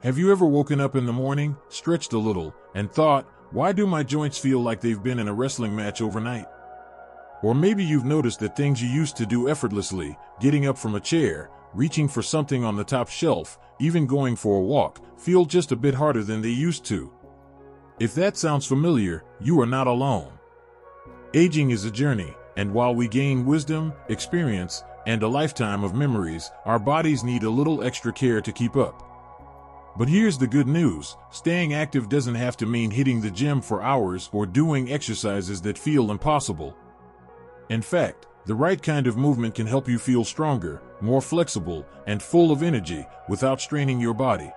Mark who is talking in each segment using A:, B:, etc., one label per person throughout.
A: Have you ever woken up in the morning, stretched a little, and thought, why do my joints feel like they've been in a wrestling match overnight? Or maybe you've noticed that things you used to do effortlessly, getting up from a chair, reaching for something on the top shelf, even going for a walk, feel just a bit harder than they used to. If that sounds familiar, you are not alone. Aging is a journey, and while we gain wisdom, experience, and a lifetime of memories, our bodies need a little extra care to keep up. But here's the good news: staying active doesn't have to mean hitting the gym for hours or doing exercises that feel impossible. In fact, the right kind of movement can help you feel stronger, more flexible, and full of energy without straining your body.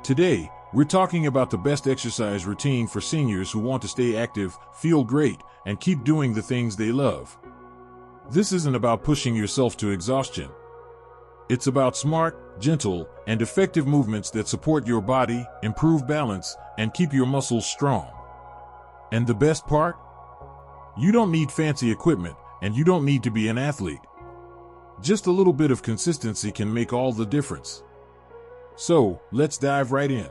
A: Today, we're talking about the best exercise routine for seniors who want to stay active, feel great, and keep doing the things they love. This isn't about pushing yourself to exhaustion. It's about smart, gentle, and effective movements that support your body, improve balance, and keep your muscles strong. And the best part? You don't need fancy equipment, and you don't need to be an athlete. Just a little bit of consistency can make all the difference. So, let's dive right in.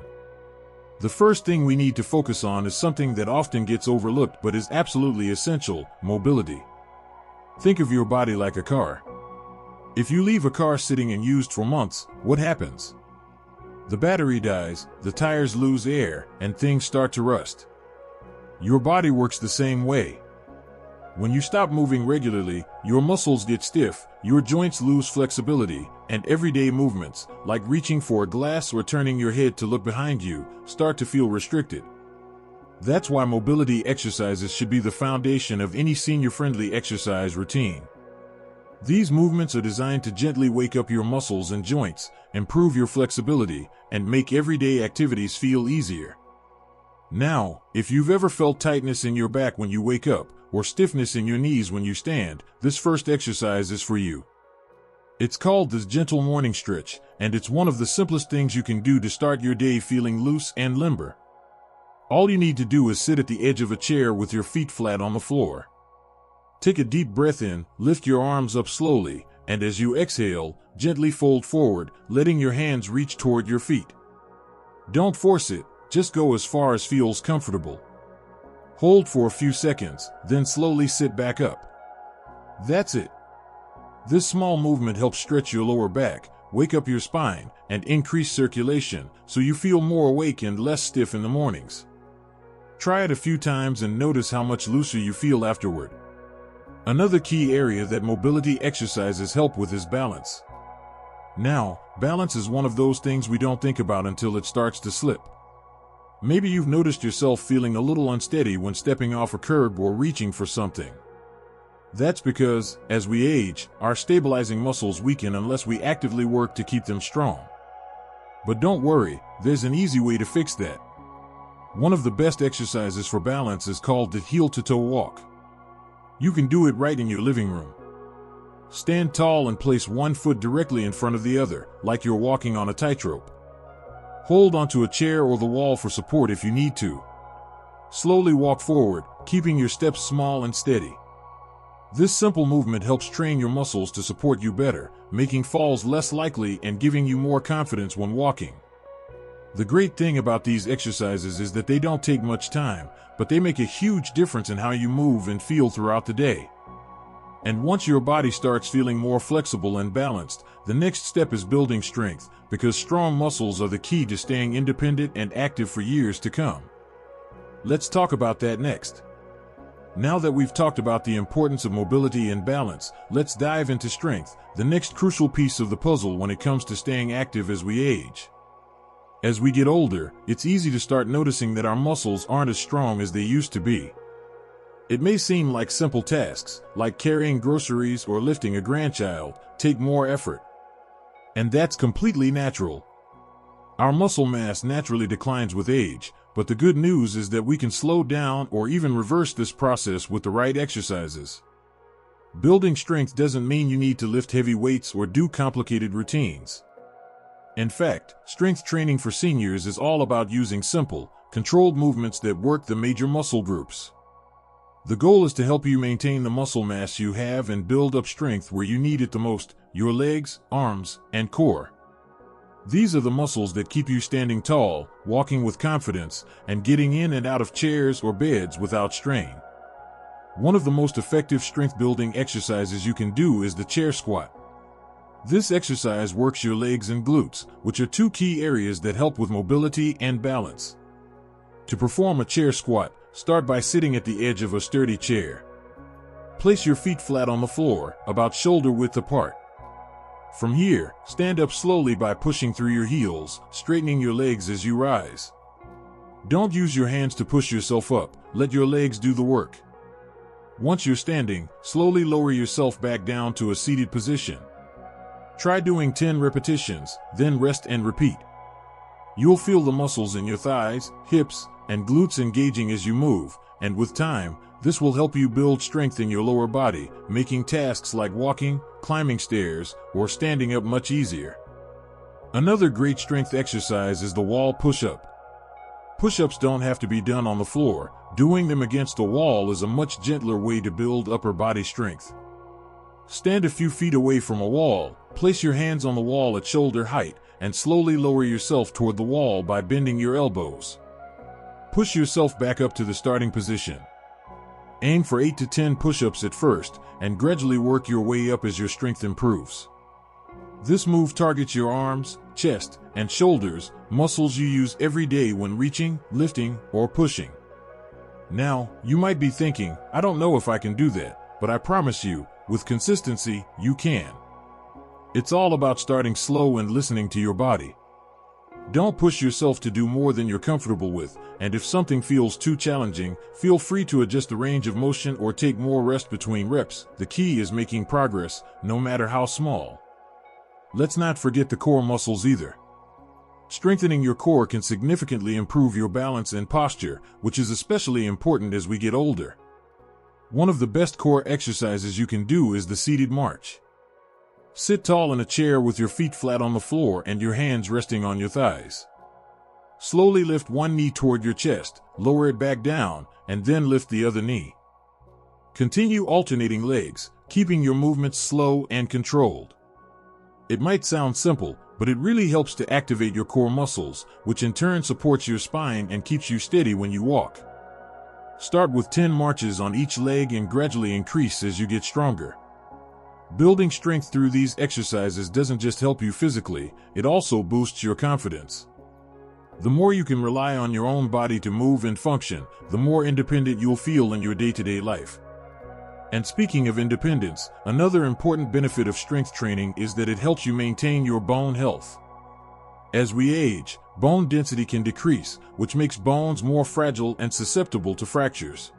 A: The first thing we need to focus on is something that often gets overlooked but is absolutely essential: mobility. Think of your body like a car. If you leave a car sitting unused for months, what happens? The battery dies, the tires lose air, and things start to rust. Your body works the same way. When you stop moving regularly, your muscles get stiff, your joints lose flexibility, and everyday movements, like reaching for a glass or turning your head to look behind you, start to feel restricted. That's why mobility exercises should be the foundation of any senior-friendly exercise routine. These movements are designed to gently wake up your muscles and joints, improve your flexibility, and make everyday activities feel easier. Now, if you've ever felt tightness in your back when you wake up, or stiffness in your knees when you stand, this first exercise is for you. It's called the gentle morning stretch, and it's one of the simplest things you can do to start your day feeling loose and limber. All you need to do is sit at the edge of a chair with your feet flat on the floor. Take a deep breath in, lift your arms up slowly, and as you exhale, gently fold forward, letting your hands reach toward your feet. Don't force it, just go as far as feels comfortable. Hold for a few seconds, then slowly sit back up. That's it. This small movement helps stretch your lower back, wake up your spine, and increase circulation, so you feel more awake and less stiff in the mornings. Try it a few times and notice how much looser you feel afterward. Another key area that mobility exercises help with is balance. Now, balance is one of those things we don't think about until it starts to slip. Maybe you've noticed yourself feeling a little unsteady when stepping off a curb or reaching for something. That's because, as we age, our stabilizing muscles weaken unless we actively work to keep them strong. But don't worry, there's an easy way to fix that. One of the best exercises for balance is called the heel-to-toe walk. You can do it right in your living room. Stand tall and place one foot directly in front of the other, like you're walking on a tightrope. Hold onto a chair or the wall for support if you need to. Slowly walk forward, keeping your steps small and steady. This simple movement helps train your muscles to support you better, making falls less likely and giving you more confidence when walking. The great thing about these exercises is that they don't take much time, but they make a huge difference in how you move and feel throughout the day. And once your body starts feeling more flexible and balanced, the next step is building strength, because strong muscles are the key to staying independent and active for years to come. Let's talk about that next. Now that we've talked about the importance of mobility and balance, let's dive into strength, the next crucial piece of the puzzle when it comes to staying active as we age. As we get older, it's easy to start noticing that our muscles aren't as strong as they used to be. It may seem like simple tasks, like carrying groceries or lifting a grandchild, take more effort. And that's completely natural. Our muscle mass naturally declines with age, but the good news is that we can slow down or even reverse this process with the right exercises. Building strength doesn't mean you need to lift heavy weights or do complicated routines. In fact, strength training for seniors is all about using simple, controlled movements that work the major muscle groups. The goal is to help you maintain the muscle mass you have and build up strength where you need it the most: your legs, arms, and core. These are the muscles that keep you standing tall, walking with confidence, and getting in and out of chairs or beds without strain. One of the most effective strength-building exercises you can do is the chair squat. This exercise works your legs and glutes, which are two key areas that help with mobility and balance. To perform a chair squat, start by sitting at the edge of a sturdy chair. Place your feet flat on the floor, about shoulder width apart. From here, stand up slowly by pushing through your heels, straightening your legs as you rise. Don't use your hands to push yourself up, let your legs do the work. Once you're standing, slowly lower yourself back down to a seated position. Try doing 10 repetitions, then rest and repeat. You'll feel the muscles in your thighs, hips, and glutes engaging as you move, and with time, this will help you build strength in your lower body, making tasks like walking, climbing stairs, or standing up much easier. Another great strength exercise is the wall push-up. Push-ups don't have to be done on the floor. Doing them against a wall is a much gentler way to build upper body strength. Stand a few feet away from a wall, place your hands on the wall at shoulder height, and slowly lower yourself toward the wall by bending your elbows. Push yourself back up to the starting position. Aim for 8 to 10 push-ups at first, and gradually work your way up as your strength improves. This move targets your arms, chest, and shoulders, muscles you use every day when reaching, lifting, or pushing. Now, you might be thinking, I don't know if I can do that, but I promise you, with consistency, you can. It's all about starting slow and listening to your body. Don't push yourself to do more than you're comfortable with, and if something feels too challenging, feel free to adjust the range of motion or take more rest between reps. The key is making progress, no matter how small. Let's not forget the core muscles either. Strengthening your core can significantly improve your balance and posture, which is especially important as we get older. One of the best core exercises you can do is the seated march. Sit tall in a chair with your feet flat on the floor and your hands resting on your thighs. Slowly lift one knee toward your chest, lower it back down, and then lift the other knee. Continue alternating legs, keeping your movements slow and controlled. It might sound simple, but it really helps to activate your core muscles, which in turn supports your spine and keeps you steady when you walk. Start with 10 marches on each leg and gradually increase as you get stronger. Building strength through these exercises doesn't just help you physically, it also boosts your confidence. The more you can rely on your own body to move and function, the more independent you'll feel in your day-to-day life. And speaking of independence, another important benefit of strength training is that it helps you maintain your bone health. As we age, bone density can decrease, which makes bones more fragile and susceptible to fractures.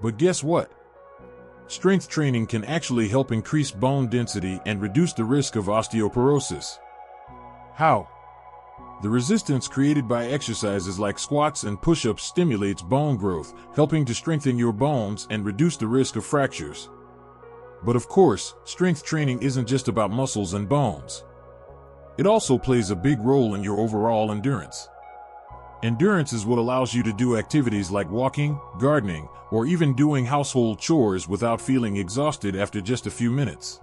A: But guess what? Strength training can actually help increase bone density and reduce the risk of osteoporosis. How? The resistance created by exercises like squats and push-ups stimulates bone growth, helping to strengthen your bones and reduce the risk of fractures. But of course, strength training isn't just about muscles and bones. It also plays a big role in your overall endurance. Endurance is what allows you to do activities like walking, gardening, or even doing household chores without feeling exhausted after just a few minutes.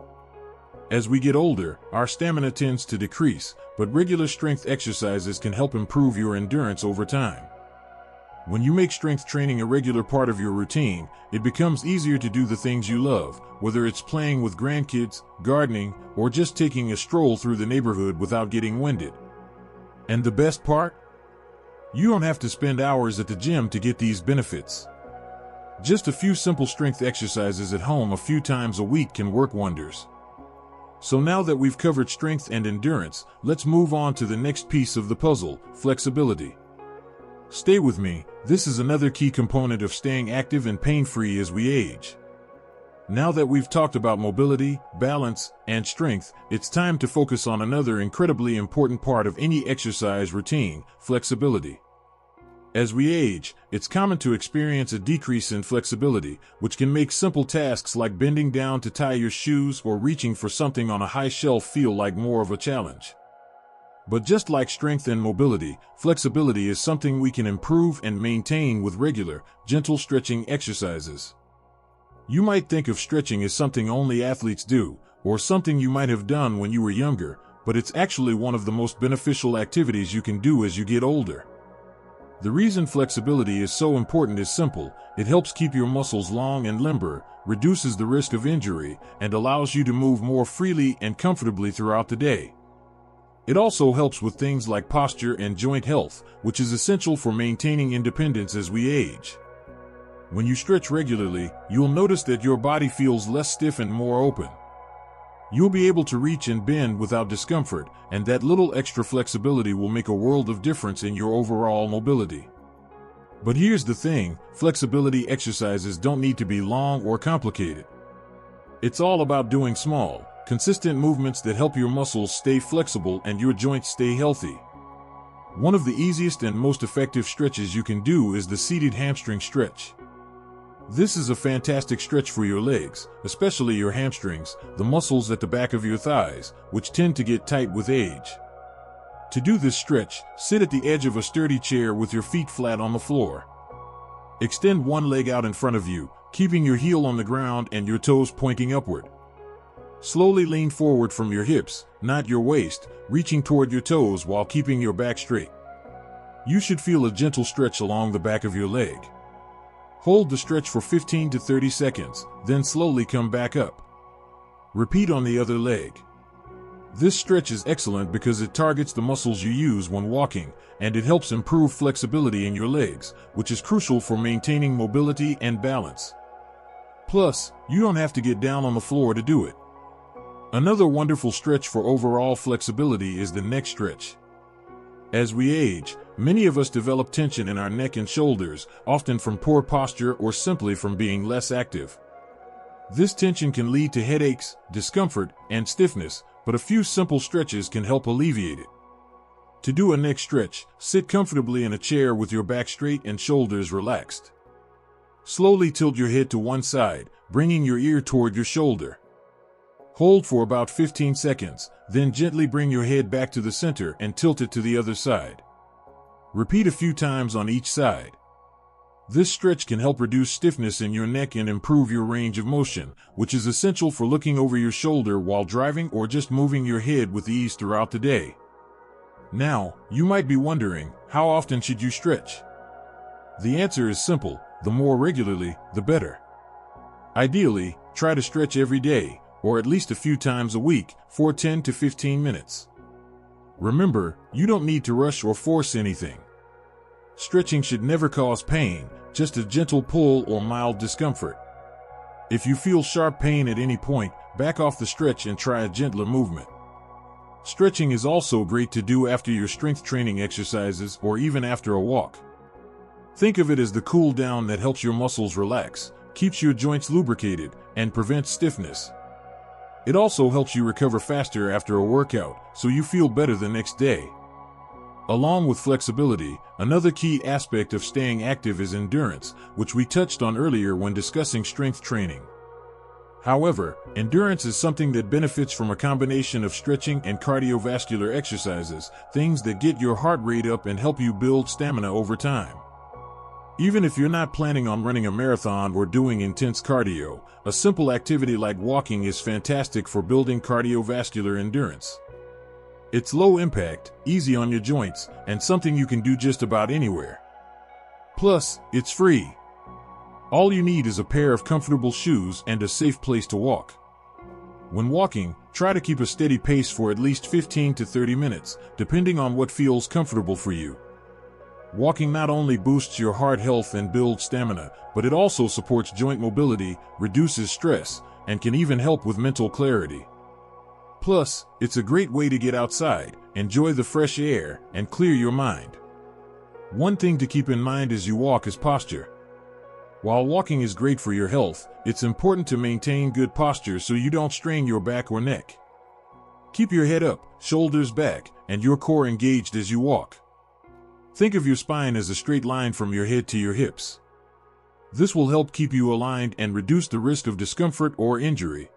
A: As we get older, our stamina tends to decrease, but regular strength exercises can help improve your endurance over time. When you make strength training a regular part of your routine, it becomes easier to do the things you love, whether it's playing with grandkids, gardening, or just taking a stroll through the neighborhood without getting winded. And the best part? You don't have to spend hours at the gym to get these benefits. Just a few simple strength exercises at home a few times a week can work wonders. So now that we've covered strength and endurance, let's move on to the next piece of the puzzle, flexibility. Stay with me, this is another key component of staying active and pain-free as we age. Now that we've talked about mobility, balance, and strength, it's time to focus on another incredibly important part of any exercise routine, flexibility. As we age, it's common to experience a decrease in flexibility, which can make simple tasks like bending down to tie your shoes or reaching for something on a high shelf feel like more of a challenge. But just like strength and mobility, flexibility is something we can improve and maintain with regular, gentle stretching exercises. You might think of stretching as something only athletes do, or something you might have done when you were younger, but it's actually one of the most beneficial activities you can do as you get older. The reason flexibility is so important is simple. It helps keep your muscles long and limber, reduces the risk of injury, and allows you to move more freely and comfortably throughout the day. It also helps with things like posture and joint health, which is essential for maintaining independence as we age. When you stretch regularly, you'll notice that your body feels less stiff and more open. You'll be able to reach and bend without discomfort, and that little extra flexibility will make a world of difference in your overall mobility. But here's the thing, flexibility exercises don't need to be long or complicated. It's all about doing small, consistent movements that help your muscles stay flexible and your joints stay healthy. One of the easiest and most effective stretches you can do is the seated hamstring stretch. This is a fantastic stretch for your legs, especially your hamstrings, the muscles at the back of your thighs, which tend to get tight with age. To do this stretch, sit at the edge of a sturdy chair with your feet flat on the floor. Extend one leg out in front of you, keeping your heel on the ground and your toes pointing upward. Slowly lean forward from your hips, not your waist, reaching toward your toes while keeping your back straight. You should feel a gentle stretch along the back of your leg. Hold the stretch for 15 to 30 seconds, then slowly come back up. Repeat on the other leg. This stretch is excellent because it targets the muscles you use when walking, and it helps improve flexibility in your legs, which is crucial for maintaining mobility and balance. Plus, you don't have to get down on the floor to do it. Another wonderful stretch for overall flexibility is the neck stretch. As we age, many of us develop tension in our neck and shoulders, often from poor posture or simply from being less active. This tension can lead to headaches, discomfort, and stiffness, but a few simple stretches can help alleviate it. To do a neck stretch, sit comfortably in a chair with your back straight and shoulders relaxed. Slowly tilt your head to one side, bringing your ear toward your shoulder. Hold for about 15 seconds, then gently bring your head back to the center and tilt it to the other side. Repeat a few times on each side. This stretch can help reduce stiffness in your neck and improve your range of motion, which is essential for looking over your shoulder while driving or just moving your head with ease throughout the day. Now, you might be wondering, how often should you stretch? The answer is simple, the more regularly, the better. Ideally, try to stretch every day, or at least a few times a week, for 10 to 15 minutes. Remember, you don't need to rush or force anything. Stretching should never cause pain, just a gentle pull or mild discomfort. If you feel sharp pain at any point, back off the stretch and try a gentler movement. Stretching is also great to do after your strength training exercises or even after a walk. Think of it as the cool down that helps your muscles relax, keeps your joints lubricated, and prevents stiffness. It also helps you recover faster after a workout, so you feel better the next day. Along with flexibility, another key aspect of staying active is endurance, which we touched on earlier when discussing strength training. However, endurance is something that benefits from a combination of stretching and cardiovascular exercises, things that get your heart rate up and help you build stamina over time. Even if you're not planning on running a marathon or doing intense cardio, a simple activity like walking is fantastic for building cardiovascular endurance. It's low impact, easy on your joints, and something you can do just about anywhere. Plus, it's free. All you need is a pair of comfortable shoes and a safe place to walk. When walking, try to keep a steady pace for at least 15 to 30 minutes, depending on what feels comfortable for you. Walking not only boosts your heart health and builds stamina, but it also supports joint mobility, reduces stress, and can even help with mental clarity. Plus, it's a great way to get outside, enjoy the fresh air, and clear your mind. One thing to keep in mind as you walk is posture. While walking is great for your health, it's important to maintain good posture so you don't strain your back or neck. Keep your head up, shoulders back, and your core engaged as you walk. Think of your spine as a straight line from your head to your hips. This will help keep you aligned and reduce the risk of discomfort or injury.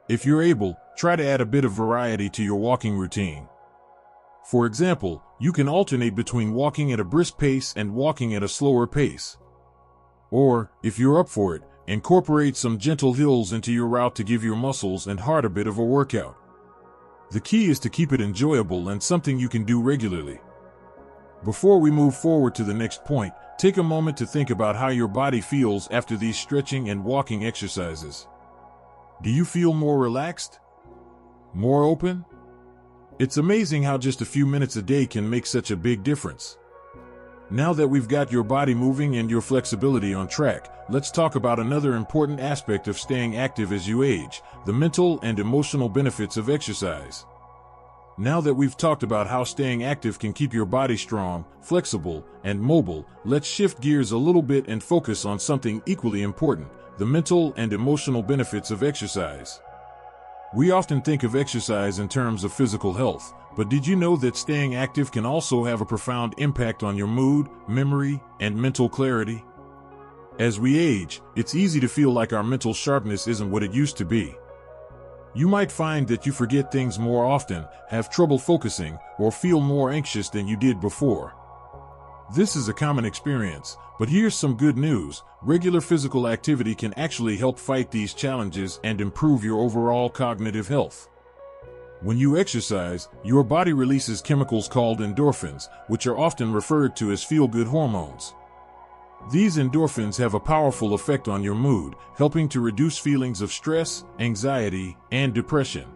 A: If you're able, try to add a bit of variety to your walking routine. For example, you can alternate between walking at a brisk pace and walking at a slower pace. Or, if you're up for it, incorporate some gentle hills into your route to give your muscles and heart a bit of a workout. The key is to keep it enjoyable and something you can do regularly. Before we move forward to the next point, take a moment to think about how your body feels after these stretching and walking exercises. Do you feel more relaxed? More open? It's amazing how just a few minutes a day can make such a big difference. Now that we've got your body moving and your flexibility on track, let's talk about another important aspect of staying active as you age, the mental and emotional benefits of exercise. Now that we've talked about how staying active can keep your body strong, flexible, and mobile, let's shift gears a little bit and focus on something equally important, the mental and emotional benefits of exercise. We often think of exercise in terms of physical health, but did you know that staying active can also have a profound impact on your mood, memory, and mental clarity? As we age, it's easy to feel like our mental sharpness isn't what it used to be. You might find that you forget things more often, have trouble focusing, or feel more anxious than you did before. This is a common experience, but here's some good news. Regular physical activity can actually help fight these challenges and improve your overall cognitive health. When you exercise, your body releases chemicals called endorphins, which are often referred to as feel-good hormones. These endorphins have a powerful effect on your mood, helping to reduce feelings of stress, anxiety, and depression.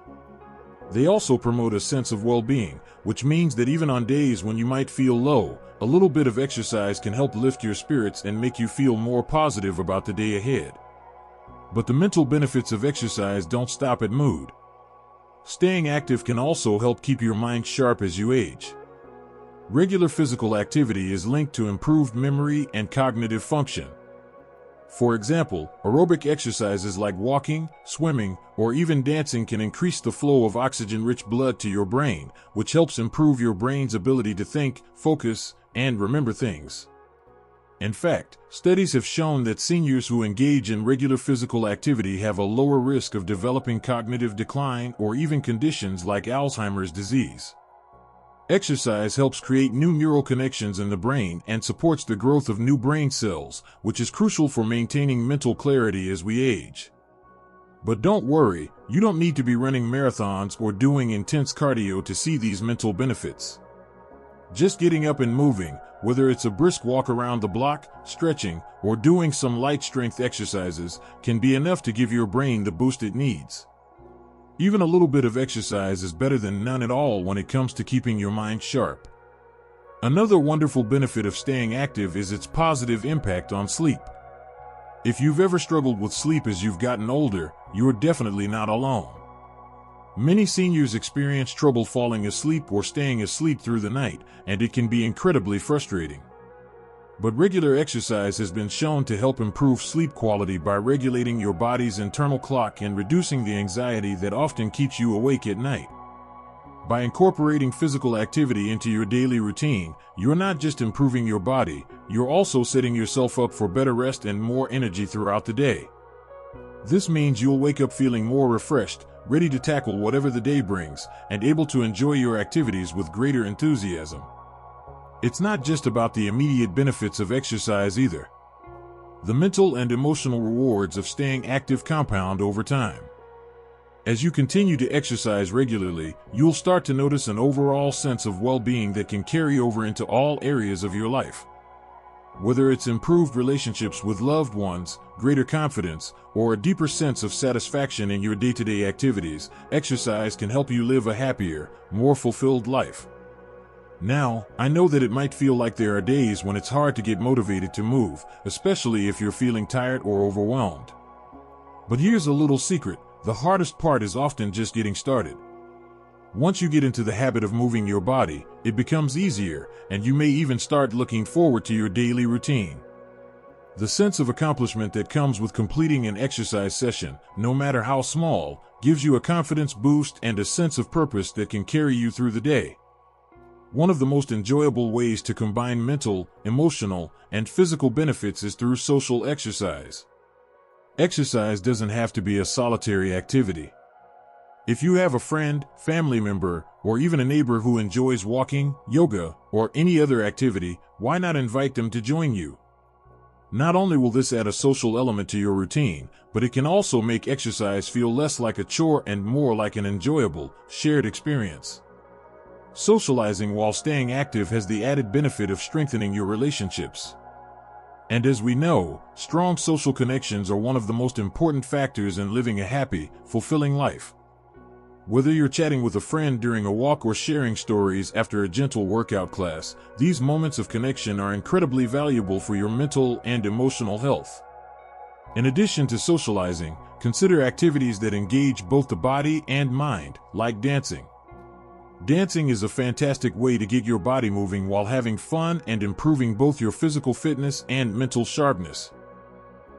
A: They also promote a sense of well-being, which means that even on days when you might feel low, a little bit of exercise can help lift your spirits and make you feel more positive about the day ahead. But the mental benefits of exercise don't stop at mood. Staying active can also help keep your mind sharp as you age. Regular physical activity is linked to improved memory and cognitive function. For example, aerobic exercises like walking, swimming, or even dancing can increase the flow of oxygen-rich blood to your brain, which helps improve your brain's ability to think, focus, and remember things. In fact, studies have shown that seniors who engage in regular physical activity have a lower risk of developing cognitive decline or even conditions like Alzheimer's disease. Exercise helps create new neural connections in the brain and supports the growth of new brain cells, which is crucial for maintaining mental clarity as we age. But don't worry, you don't need to be running marathons or doing intense cardio to see these mental benefits. Just getting up and moving, whether it's a brisk walk around the block, stretching, or doing some light strength exercises, can be enough to give your brain the boost it needs. Even a little bit of exercise is better than none at all when it comes to keeping your mind sharp. Another wonderful benefit of staying active is its positive impact on sleep. If you've ever struggled with sleep as you've gotten older, you're definitely not alone. Many seniors experience trouble falling asleep or staying asleep through the night, and it can be incredibly frustrating. But regular exercise has been shown to help improve sleep quality by regulating your body's internal clock and reducing the anxiety that often keeps you awake at night. By incorporating physical activity into your daily routine, you're not just improving your body, you're also setting yourself up for better rest and more energy throughout the day. This means you'll wake up feeling more refreshed, ready to tackle whatever the day brings, and able to enjoy your activities with greater enthusiasm. It's not just about the immediate benefits of exercise either. The mental and emotional rewards of staying active compound over time. As you continue to exercise regularly, you'll start to notice an overall sense of well-being that can carry over into all areas of your life. Whether it's improved relationships with loved ones, greater confidence, or a deeper sense of satisfaction in your day-to-day activities, exercise can help you live a happier, more fulfilled life. Now, I know that it might feel like there are days when it's hard to get motivated to move, especially if you're feeling tired or overwhelmed. But here's a little secret: the hardest part is often just getting started. Once you get into the habit of moving your body, it becomes easier, and you may even start looking forward to your daily routine. The sense of accomplishment that comes with completing an exercise session, no matter how small, gives you a confidence boost and a sense of purpose that can carry you through the day. One of the most enjoyable ways to combine mental, emotional, and physical benefits is through social exercise. Exercise doesn't have to be a solitary activity. If you have a friend, family member, or even a neighbor who enjoys walking, yoga, or any other activity, why not invite them to join you? Not only will this add a social element to your routine, but it can also make exercise feel less like a chore and more like an enjoyable, shared experience. Socializing while staying active has the added benefit of strengthening your relationships. And as we know, strong social connections are one of the most important factors in living a happy, fulfilling life. Whether you're chatting with a friend during a walk or sharing stories after a gentle workout class, these moments of connection are incredibly valuable for your mental and emotional health. In addition to socializing, consider activities that engage both the body and mind, like dancing. Dancing is a fantastic way to get your body moving while having fun and improving both your physical fitness and mental sharpness.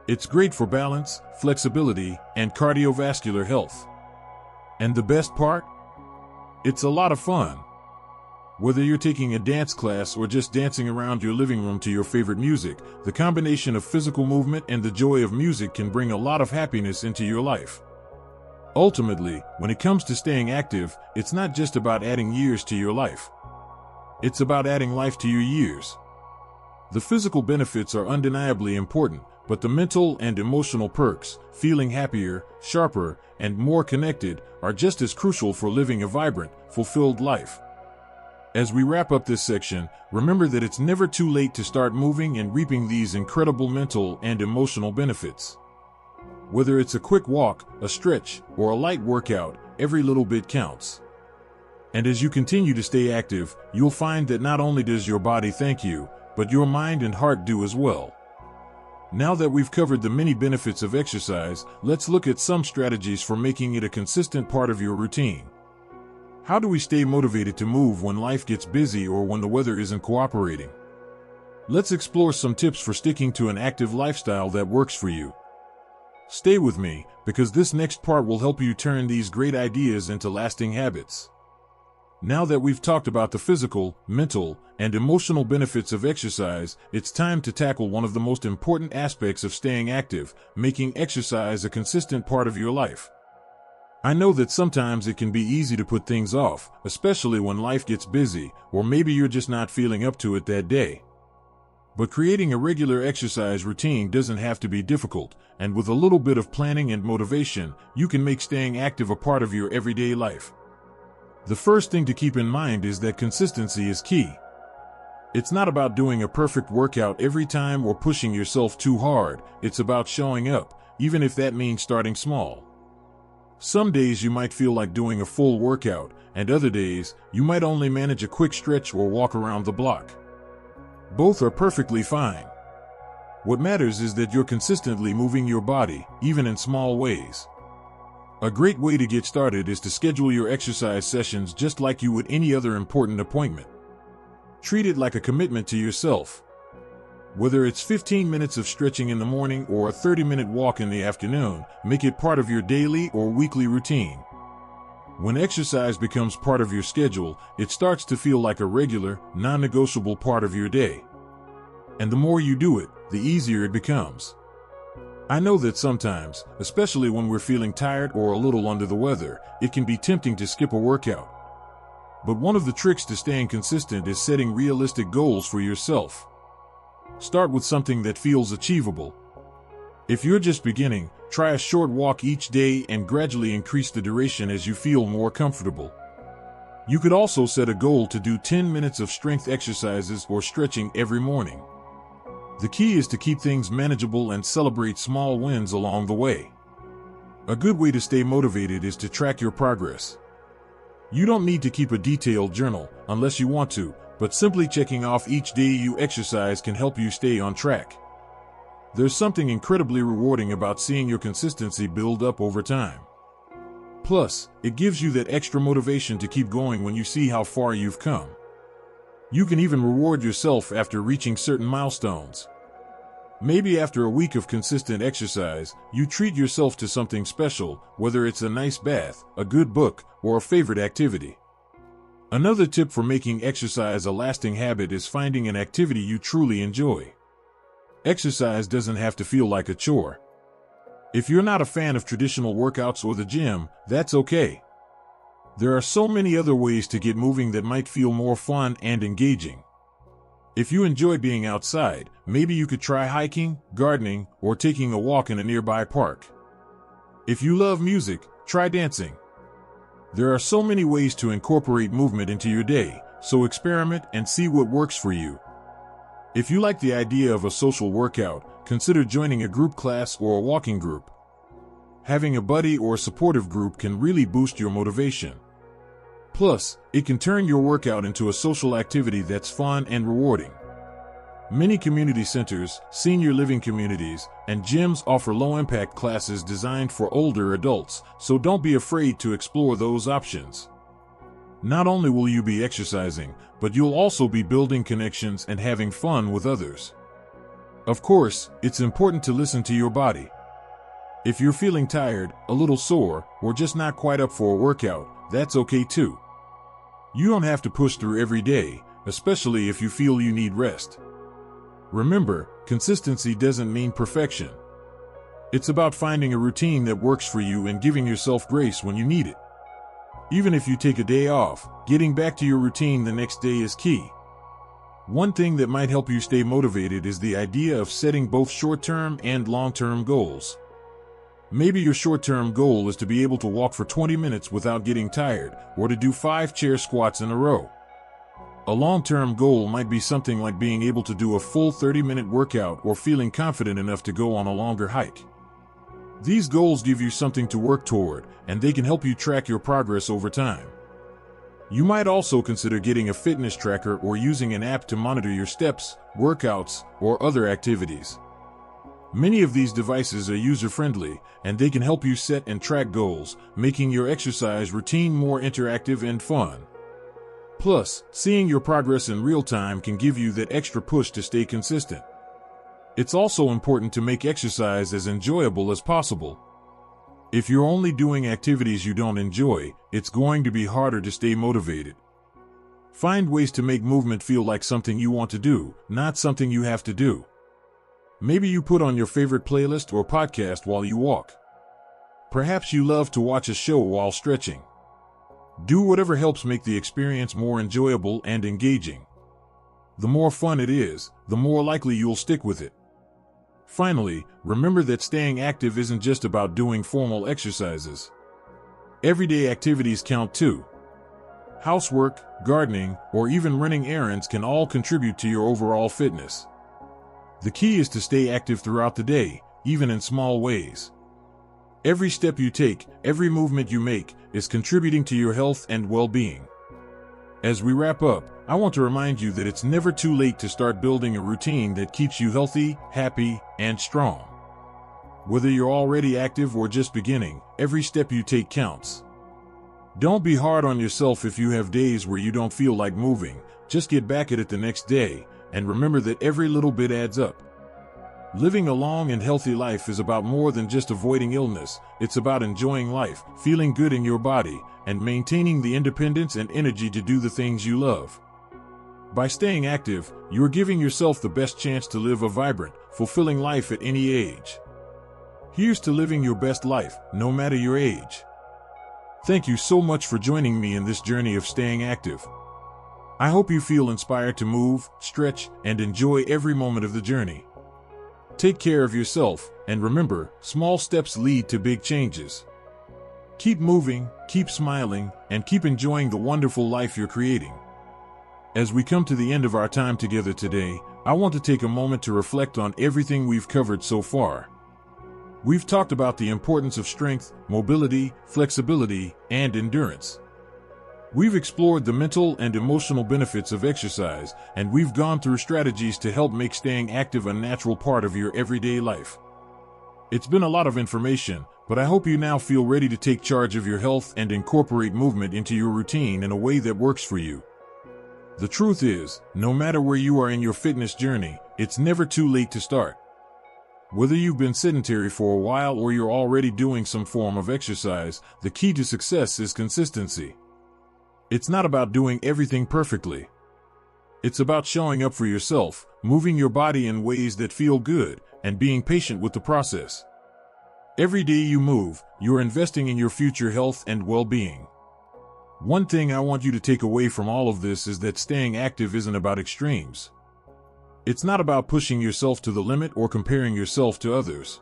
A: It's great for balance, flexibility, and cardiovascular health. And the best part? It's a lot of fun. Whether you're taking a dance class or just dancing around your living room to your favorite music, the combination of physical movement and the joy of music can bring a lot of happiness into your life. Ultimately, when it comes to staying active, it's not just about adding years to your life. It's about adding life to your years. The physical benefits are undeniably important, but the mental and emotional perks, feeling happier, sharper, and more connected, are just as crucial for living a vibrant, fulfilled life. As we wrap up this section, remember that it's never too late to start moving and reaping these incredible mental and emotional benefits. Whether it's a quick walk, a stretch, or a light workout, every little bit counts. And as you continue to stay active, you'll find that not only does your body thank you, but your mind and heart do as well. Now that we've covered the many benefits of exercise, let's look at some strategies for making it a consistent part of your routine. How do we stay motivated to move when life gets busy or when the weather isn't cooperating? Let's explore some tips for sticking to an active lifestyle that works for you. Stay with me, because this next part will help you turn these great ideas into lasting habits. Now that we've talked about the physical, mental, and emotional benefits of exercise, it's time to tackle one of the most important aspects of staying active, making exercise a consistent part of your life. I know that sometimes it can be easy to put things off, especially when life gets busy, or maybe you're just not feeling up to it that day. But creating a regular exercise routine doesn't have to be difficult, and with a little bit of planning and motivation, you can make staying active a part of your everyday life. The first thing to keep in mind is that consistency is key. It's not about doing a perfect workout every time or pushing yourself too hard. It's about showing up, even if that means starting small. Some days you might feel like doing a full workout, and other days you might only manage a quick stretch or walk around the block. Both are perfectly fine. What matters is that you're consistently moving your body, even in small ways. A great way to get started is to schedule your exercise sessions just like you would any other important appointment. Treat it like a commitment to yourself. Whether it's 15 minutes of stretching in the morning or a 30-minute walk in the afternoon, make it part of your daily or weekly routine. When exercise becomes part of your schedule, it starts to feel like a regular, non-negotiable part of your day. And the more you do it, the easier it becomes. I know that sometimes, especially when we're feeling tired or a little under the weather, it can be tempting to skip a workout. But one of the tricks to staying consistent is setting realistic goals for yourself. Start with something that feels achievable. If you're just beginning, try a short walk each day and gradually increase the duration as you feel more comfortable. You could also set a goal to do 10 minutes of strength exercises or stretching every morning. The key is to keep things manageable and celebrate small wins along the way. A good way to stay motivated is to track your progress. You don't need to keep a detailed journal unless you want to, but simply checking off each day you exercise can help you stay on track. There's something incredibly rewarding about seeing your consistency build up over time. Plus, it gives you that extra motivation to keep going when you see how far you've come. You can even reward yourself after reaching certain milestones. Maybe after a week of consistent exercise, you treat yourself to something special, whether it's a nice bath, a good book, or a favorite activity. Another tip for making exercise a lasting habit is finding an activity you truly enjoy. Exercise doesn't have to feel like a chore. If you're not a fan of traditional workouts or the gym, that's okay. There are so many other ways to get moving that might feel more fun and engaging. If you enjoy being outside, maybe you could try hiking, gardening, or taking a walk in a nearby park. If you love music, try dancing. There are so many ways to incorporate movement into your day, so experiment and see what works for you. If you like the idea of a social workout, consider joining a group class or a walking group. Having a buddy or supportive group can really boost your motivation. Plus, it can turn your workout into a social activity that's fun and rewarding. Many community centers, senior living communities, and gyms offer low-impact classes designed for older adults, so don't be afraid to explore those options. Not only will you be exercising, but you'll also be building connections and having fun with others. Of course, it's important to listen to your body. If you're feeling tired, a little sore, or just not quite up for a workout, that's okay too. You don't have to push through every day, especially if you feel you need rest. Remember, consistency doesn't mean perfection. It's about finding a routine that works for you and giving yourself grace when you need it. Even if you take a day off, getting back to your routine the next day is key. One thing that might help you stay motivated is the idea of setting both short-term and long-term goals. Maybe your short-term goal is to be able to walk for 20 minutes without getting tired, or to do 5 chair squats in a row. A long-term goal might be something like being able to do a full 30-minute workout or feeling confident enough to go on a longer hike. These goals give you something to work toward, and they can help you track your progress over time. You might also consider getting a fitness tracker or using an app to monitor your steps, workouts, or other activities. Many of these devices are user-friendly, and they can help you set and track goals, making your exercise routine more interactive and fun. Plus, seeing your progress in real time can give you that extra push to stay consistent. It's also important to make exercise as enjoyable as possible. If you're only doing activities you don't enjoy, it's going to be harder to stay motivated. Find ways to make movement feel like something you want to do, not something you have to do. Maybe you put on your favorite playlist or podcast while you walk. Perhaps you love to watch a show while stretching. Do whatever helps make the experience more enjoyable and engaging. The more fun it is, the more likely you'll stick with it. Finally, remember that staying active isn't just about doing formal exercises. Everyday activities count too. Housework, gardening, or even running errands can all contribute to your overall fitness. The key is to stay active throughout the day, even in small ways. Every step you take, every movement you make, is contributing to your health and well-being. As we wrap up, I want to remind you that it's never too late to start building a routine that keeps you healthy, happy, and strong. Whether you're already active or just beginning, every step you take counts. Don't be hard on yourself if you have days where you don't feel like moving. Just get back at it the next day, and remember that every little bit adds up. Living a long and healthy life is about more than just avoiding illness. It's about enjoying life, feeling good in your body, and maintaining the independence and energy to do the things you love. By staying active, you're giving yourself the best chance to live a vibrant, fulfilling life at any age. Here's to living your best life, no matter your age. Thank you so much for joining me in this journey of staying active. I hope you feel inspired to move, stretch, and enjoy every moment of the journey. Take care of yourself, and remember, small steps lead to big changes. Keep moving, keep smiling, and keep enjoying the wonderful life you're creating. As we come to the end of our time together today, I want to take a moment to reflect on everything we've covered so far. We've talked about the importance of strength, mobility, flexibility, and endurance. We've explored the mental and emotional benefits of exercise, and we've gone through strategies to help make staying active a natural part of your everyday life. It's been a lot of information, but I hope you now feel ready to take charge of your health and incorporate movement into your routine in a way that works for you. The truth is, no matter where you are in your fitness journey, it's never too late to start. Whether you've been sedentary for a while or you're already doing some form of exercise, the key to success is consistency. It's not about doing everything perfectly. It's about showing up for yourself, moving your body in ways that feel good, and being patient with the process. Every day you move, you're investing in your future health and well-being. One thing I want you to take away from all of this is that staying active isn't about extremes. It's not about pushing yourself to the limit or comparing yourself to others.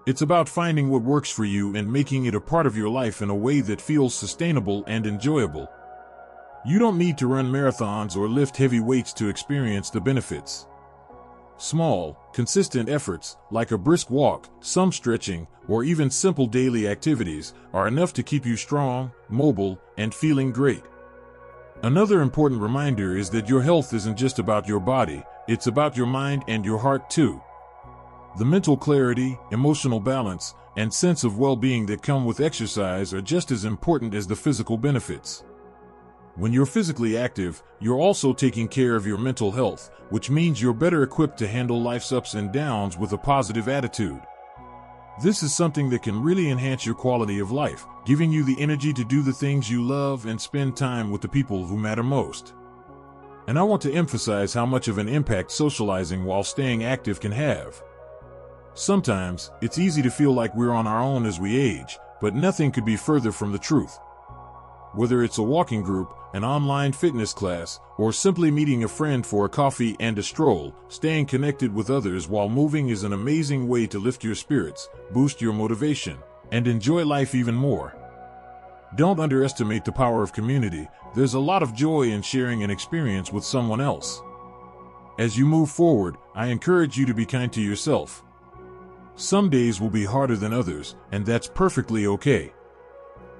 A: It's about finding what works for you and making it a part of your life in a way that feels sustainable and enjoyable. You don't need to run marathons or lift heavy weights to experience the benefits. Small, consistent efforts, like a brisk walk, some stretching, or even simple daily activities, are enough to keep you strong, mobile, and feeling great. Another important reminder is that your health isn't just about your body, it's about your mind and your heart too. The mental clarity, emotional balance, and sense of well-being that come with exercise are just as important as the physical benefits. When you're physically active, you're also taking care of your mental health, which means you're better equipped to handle life's ups and downs with a positive attitude. This is something that can really enhance your quality of life, giving you the energy to do the things you love and spend time with the people who matter most. And I want to emphasize how much of an impact socializing while staying active can have. Sometimes, it's easy to feel like we're on our own as we age, but nothing could be further from the truth. Whether it's a walking group, an online fitness class, or simply meeting a friend for a coffee and a stroll, staying connected with others while moving is an amazing way to lift your spirits, boost your motivation, and enjoy life even more. Don't underestimate the power of community. There's a lot of joy in sharing an experience with someone else. As you move forward, I encourage you to be kind to yourself. Some days will be harder than others, and that's perfectly okay.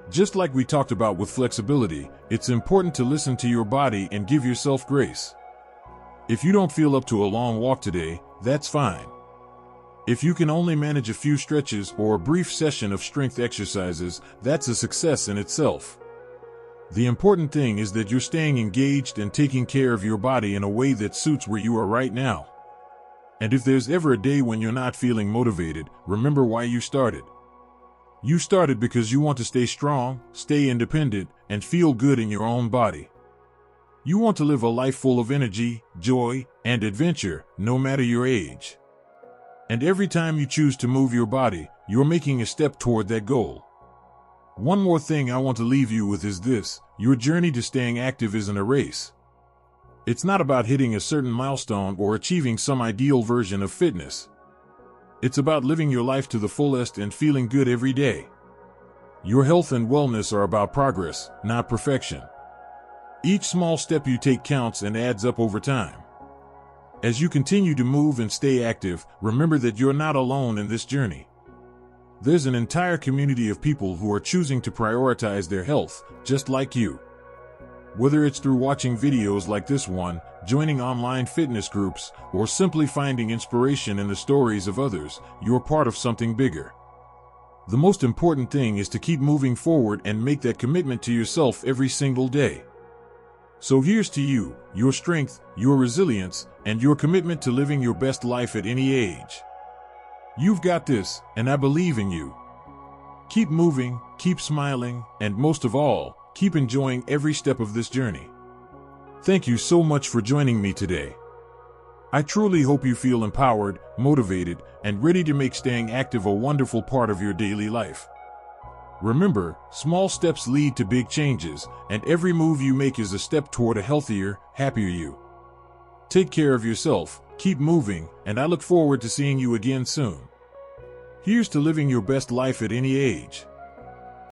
A: Just like we talked about with flexibility, it's important to listen to your body and give yourself grace. If you don't feel up to a long walk today, that's fine. If you can only manage a few stretches or a brief session of strength exercises, that's a success in itself. The important thing is that you're staying engaged and taking care of your body in a way that suits where you are right now. And if there's ever a day when you're not feeling motivated, remember why you started. You started because you want to stay strong, stay independent, and feel good in your own body. You want to live a life full of energy, joy, and adventure, no matter your age. And every time you choose to move your body, you're making a step toward that goal. One more thing I want to leave you with is this: your journey to staying active isn't a race. It's not about hitting a certain milestone or achieving some ideal version of fitness. It's about living your life to the fullest and feeling good every day. Your health and wellness are about progress, not perfection. Each small step you take counts and adds up over time. As you continue to move and stay active, remember that you're not alone in this journey. There's an entire community of people who are choosing to prioritize their health, just like you. Whether it's through watching videos like this one, joining online fitness groups, or simply finding inspiration in the stories of others, you're part of something bigger. The most important thing is to keep moving forward and make that commitment to yourself every single day. So here's to you, your strength, your resilience, and your commitment to living your best life at any age. You've got this, and I believe in you. Keep moving, keep smiling, and most of all, keep enjoying every step of this journey. Thank you so much for joining me today. I truly hope you feel empowered, motivated, and ready to make staying active a wonderful part of your daily life. Remember, small steps lead to big changes, and every move you make is a step toward a healthier, happier you. Take care of yourself, keep moving, and I look forward to seeing you again soon. Here's to living your best life at any age.